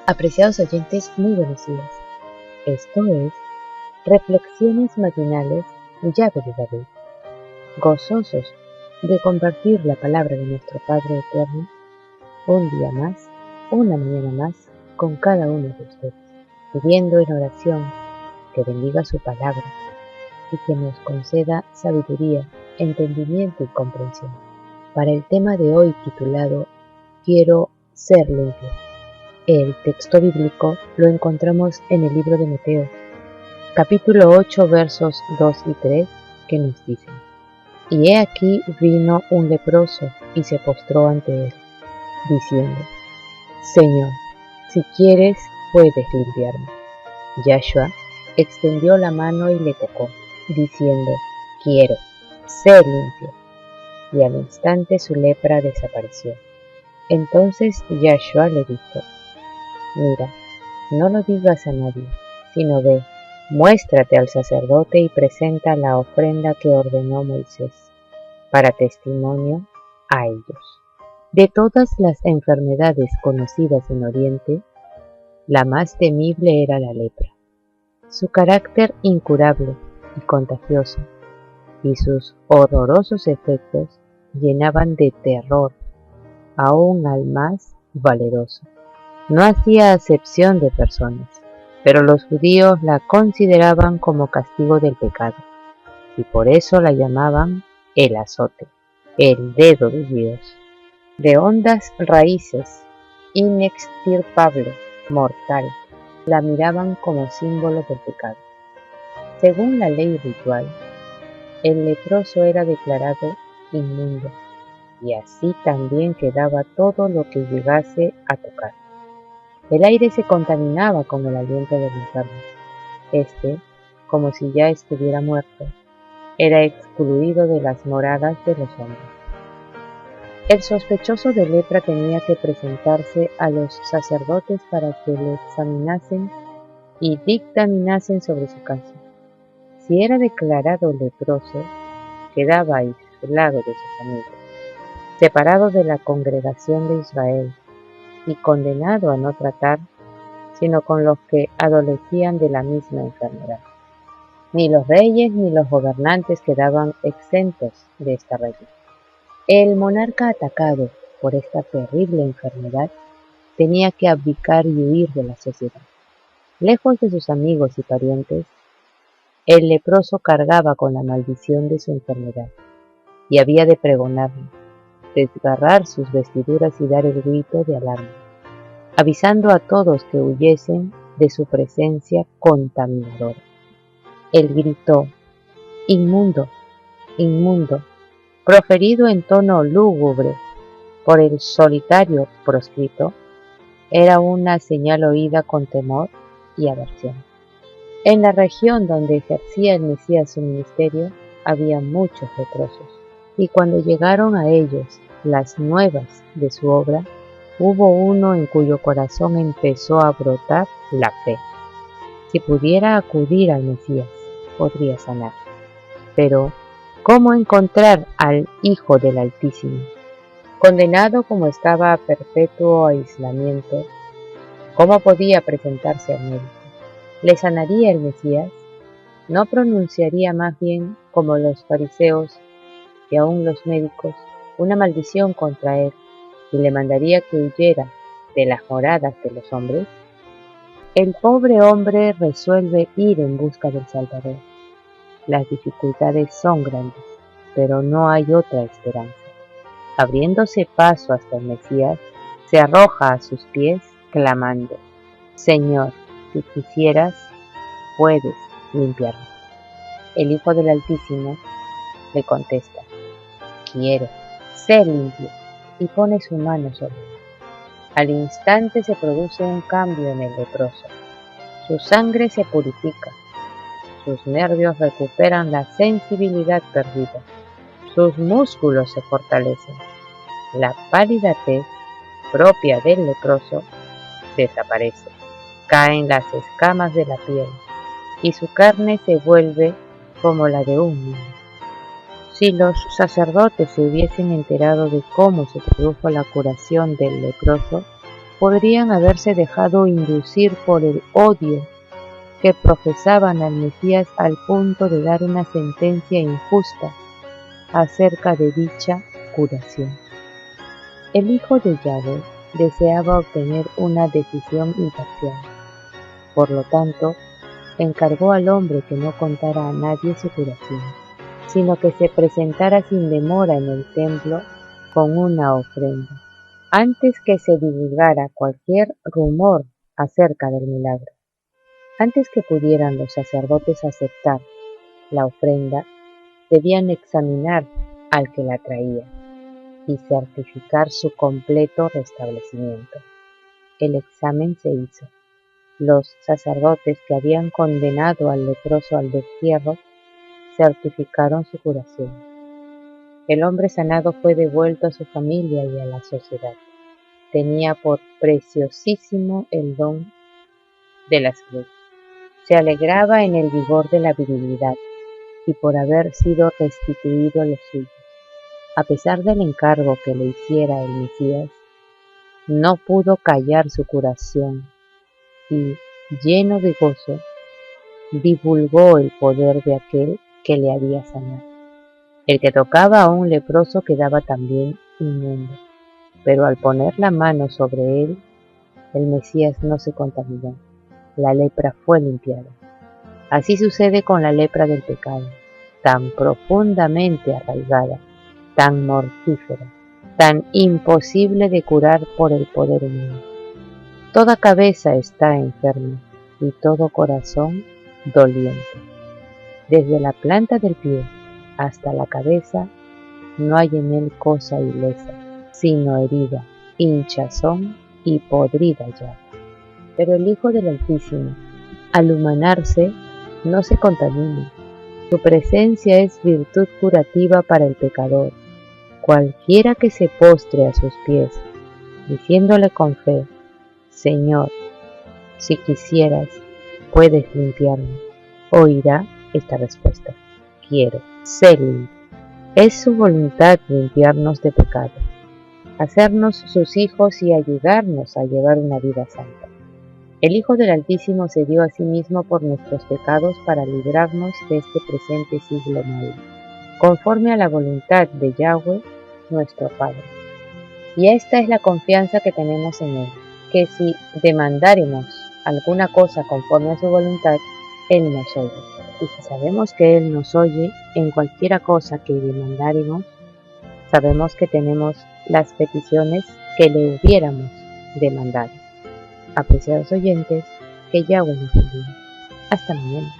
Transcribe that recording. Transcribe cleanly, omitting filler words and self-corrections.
Apreciados oyentes, muy buenos días. Esto es Reflexiones Matinales Llave de David. Gozosos de compartir la palabra de nuestro Padre Eterno, un día más, una mañana más, con cada uno de ustedes, pidiendo en oración que bendiga su palabra y que nos conceda sabiduría, entendimiento y comprensión. Para el tema de hoy titulado Quiero ser limpio. El texto bíblico lo encontramos en el libro de Mateo, capítulo 8, versos 2 y 3, que nos dicen: Y he aquí vino un leproso y se postró ante él, diciendo: Señor, si quieres, puedes limpiarme. Yahshua extendió la mano y le tocó, diciendo: Quiero, sé limpio. Y al instante su lepra desapareció. Entonces Yahshua le dijo: Mira, no lo digas a nadie, sino ve, muéstrate al sacerdote y presenta la ofrenda que ordenó Moisés, para testimonio a ellos. De todas las enfermedades conocidas en Oriente, la más temible era la lepra. Su carácter incurable y contagioso, y sus horrorosos efectos llenaban de terror aún al más valeroso. No hacía acepción de personas, pero los judíos la consideraban como castigo del pecado, y por eso la llamaban el azote, el dedo de Dios. De hondas raíces, inextirpable, mortal, la miraban como símbolo del pecado. Según la ley ritual, el leproso era declarado inmundo, y así también quedaba todo lo que llegase a tocar. El aire se contaminaba con el aliento del enfermo. Como si ya estuviera muerto, era excluido de las moradas de los hombres. El sospechoso de lepra tenía que presentarse a los sacerdotes para que le examinasen y dictaminasen sobre su caso. Si era declarado leproso, quedaba aislado de sus amigos, separado de la congregación de Israel y condenado a no tratar sino con los que adolecían de la misma enfermedad. Ni los reyes ni los gobernantes quedaban exentos de esta regla. El monarca atacado por esta terrible enfermedad tenía que abdicar y huir de la sociedad. Lejos de sus amigos y parientes, el leproso cargaba con la maldición de su enfermedad y había de pregonarla, desgarrar sus vestiduras y dar el grito de alarma, avisando a todos que huyesen de su presencia contaminadora. Él gritó: inmundo, inmundo, proferido en tono lúgubre por el solitario proscrito, era una señal oída con temor y aversión. En la región donde ejercía el Mesías su ministerio había muchos leprosos, y cuando llegaron a ellos las nuevas de su obra, hubo uno en cuyo corazón empezó a brotar la fe. Si pudiera acudir al Mesías, podría sanar. Pero, ¿cómo encontrar al Hijo del Altísimo? Condenado como estaba a perpetuo aislamiento, ¿cómo podía presentarse al médico? ¿Le sanaría el Mesías? ¿No pronunciaría más bien, como los fariseos y aún los médicos, una maldición contra él y le mandaría que huyera de las moradas de los hombres? El pobre hombre resuelve ir en busca del Salvador. Las dificultades son grandes, pero no hay otra esperanza. Abriéndose paso hasta el Mesías, se arroja a sus pies, clamando: Señor, si quisieras, puedes limpiarme. El Hijo del Altísimo le contesta: Quiero, sé limpio, y pone su mano sobre él. Al instante se produce un cambio en el leproso. Su sangre se purifica, sus nervios recuperan la sensibilidad perdida, sus músculos se fortalecen, la pálida tez propia del leproso desaparece, caen las escamas de la piel y su carne se vuelve como la de un niño. Si los sacerdotes se hubiesen enterado de cómo se produjo la curación del leproso, podrían haberse dejado inducir por el odio que profesaban al Mesías al punto de dar una sentencia injusta acerca de dicha curación. El Hijo de Yahweh deseaba obtener una decisión imparcial. Por lo tanto, encargó al hombre que no contara a nadie su curación, sino que se presentara sin demora en el templo con una ofrenda, antes que se divulgara cualquier rumor acerca del milagro. Antes que pudieran los sacerdotes aceptar la ofrenda, debían examinar al que la traía y certificar su completo restablecimiento. El examen se hizo. Los sacerdotes que habían condenado al leproso al destierro certificaron su curación. El hombre sanado fue devuelto a su familia y a la sociedad. Tenía por preciosísimo el don de la salud. Se alegraba en el vigor de la virilidad y por haber sido restituido a los suyos. A pesar del encargo que le hiciera el Mesías, no pudo callar su curación y, lleno de gozo, divulgó el poder de aquel que le había sanado. El que tocaba a un leproso quedaba también inmundo, pero al poner la mano sobre él, el Mesías no se contaminó. La lepra fue limpiada. Así sucede con la lepra del pecado, tan profundamente arraigada, tan mortífera, tan imposible de curar por el poder humano. Toda cabeza está enferma y todo corazón doliente. Desde la planta del pie hasta la cabeza no hay en él cosa ilesa, sino herida, hinchazón y podrida llaga. Pero el Hijo del Altísimo, al humanarse, no se contamina. Su presencia es virtud curativa para el pecador. Cualquiera que se postre a sus pies, diciéndole con fe: Señor, si quisieras, puedes limpiarme, oirá esta respuesta: quiero, sé libre. Es su voluntad limpiarnos de pecado, hacernos sus hijos y ayudarnos a llevar una vida santa. El Hijo del Altísimo se dio a sí mismo por nuestros pecados para librarnos de este presente siglo malo, conforme a la voluntad de Yahweh, nuestro Padre. Y esta es la confianza que tenemos en Él, que si demandáremos alguna cosa conforme a su voluntad, Él nos oye. Y si sabemos que Él nos oye en cualquiera cosa que demandáremos, sabemos que tenemos las peticiones que le hubiéramos demandado. Apreciados oyentes, que Yahweh nos bendiga. Hasta mañana.